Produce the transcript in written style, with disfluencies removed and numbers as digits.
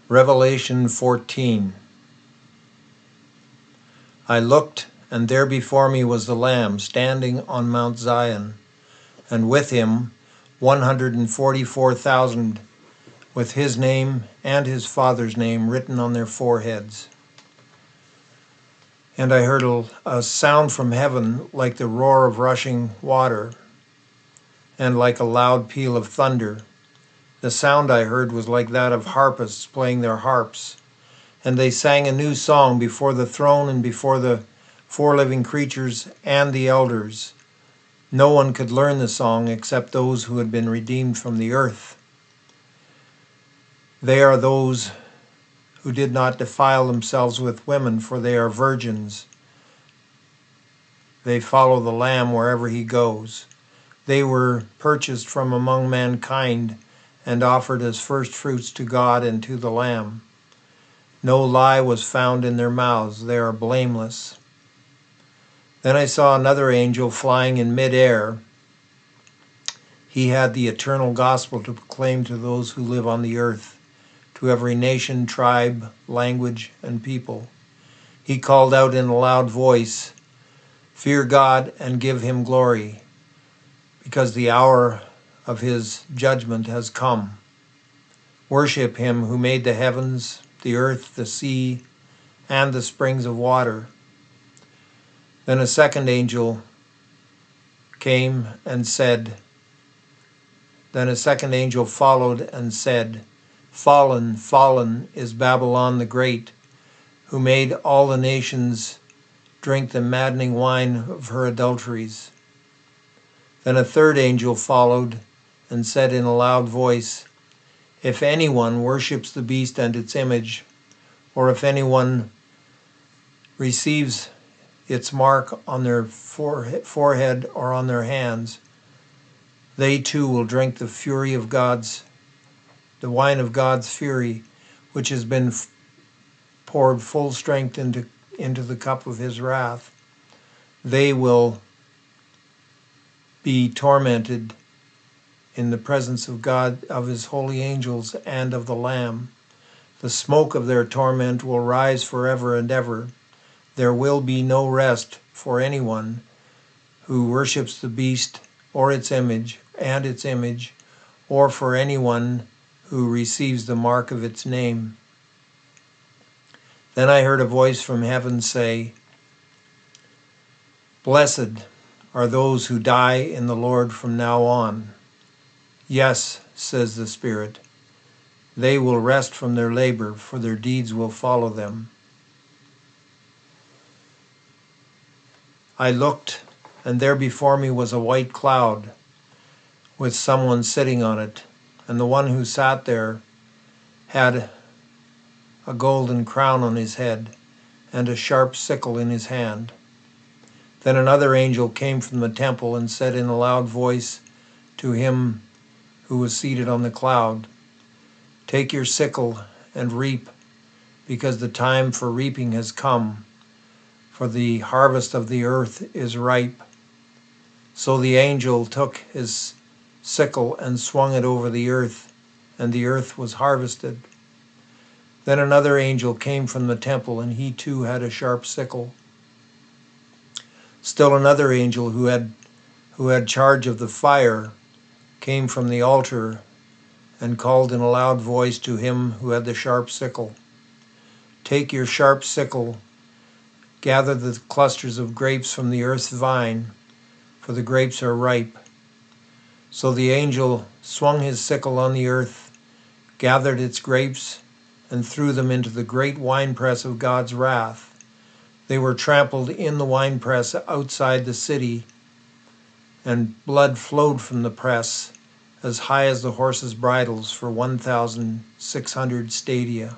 Revelation 14. I looked, and there before me was the Lamb standing on Mount Zion, and with him 144,000, with his name and his Father's name written on their foreheads. And I heard a sound from heaven like the roar of rushing water, and like a loud peal of thunder. The sound I heard was like that of harpists playing their harps. And they sang a new song before the throne and before the four living creatures and the elders. No one could learn the song except those who had been redeemed from the earth. They are those who did not defile themselves with women, for they are virgins. They follow the Lamb wherever he goes. They were purchased from among mankind and offered as first fruits to God and to the Lamb. No lie was found in their mouths. They are blameless. Then I saw another angel flying in mid-air. He had the eternal gospel to proclaim to those who live on the earth, to every nation, tribe, language, and people. He called out in a loud voice, "Fear God and give him glory, because the hour of his judgment has come. Worship him who made the heavens, the earth, the sea, and the springs of water." Then a second angel came and said, Then a second angel followed and said, "Fallen, fallen is Babylon the Great, who made all the nations drink the maddening wine of her adulteries." Then a third angel followed and said in a loud voice, "If anyone worships the beast and its image, or if anyone receives its mark on their forehead or on their hands, they too will drink the wine of God's fury, which has been poured full strength into the cup of his wrath. They will be tormented in the presence of God, of his holy angels, and of the Lamb. The smoke of their torment will rise forever and ever. There will be no rest for anyone who worships the beast or its image, or for anyone who receives the mark of its name." Then I heard a voice from heaven say, "Blessed are those who die in the Lord from now on." "Yes," says the Spirit, "they will rest from their labor, for their deeds will follow them." I looked, and there before me was a white cloud, with someone sitting on it, and the one who sat there had a golden crown on his head and a sharp sickle in his hand. Then another angel came from the temple and said in a loud voice to him who was seated on the cloud, "Take your sickle and reap, because the time for reaping has come, for the harvest of the earth is ripe." So the angel took his sickle and swung it over the earth, and the earth was harvested. Then another angel came from the temple, and he too had a sharp sickle. Still another angel who had charge of the fire came from the altar and called in a loud voice to him who had the sharp sickle, "Take your sharp sickle, gather the clusters of grapes from the earth's vine, for the grapes are ripe." So the angel swung his sickle on the earth, gathered its grapes, and threw them into the great winepress of God's wrath. They were trampled in the winepress outside the city, and blood flowed from the press as high as the horses' bridles for 1,600 stadia.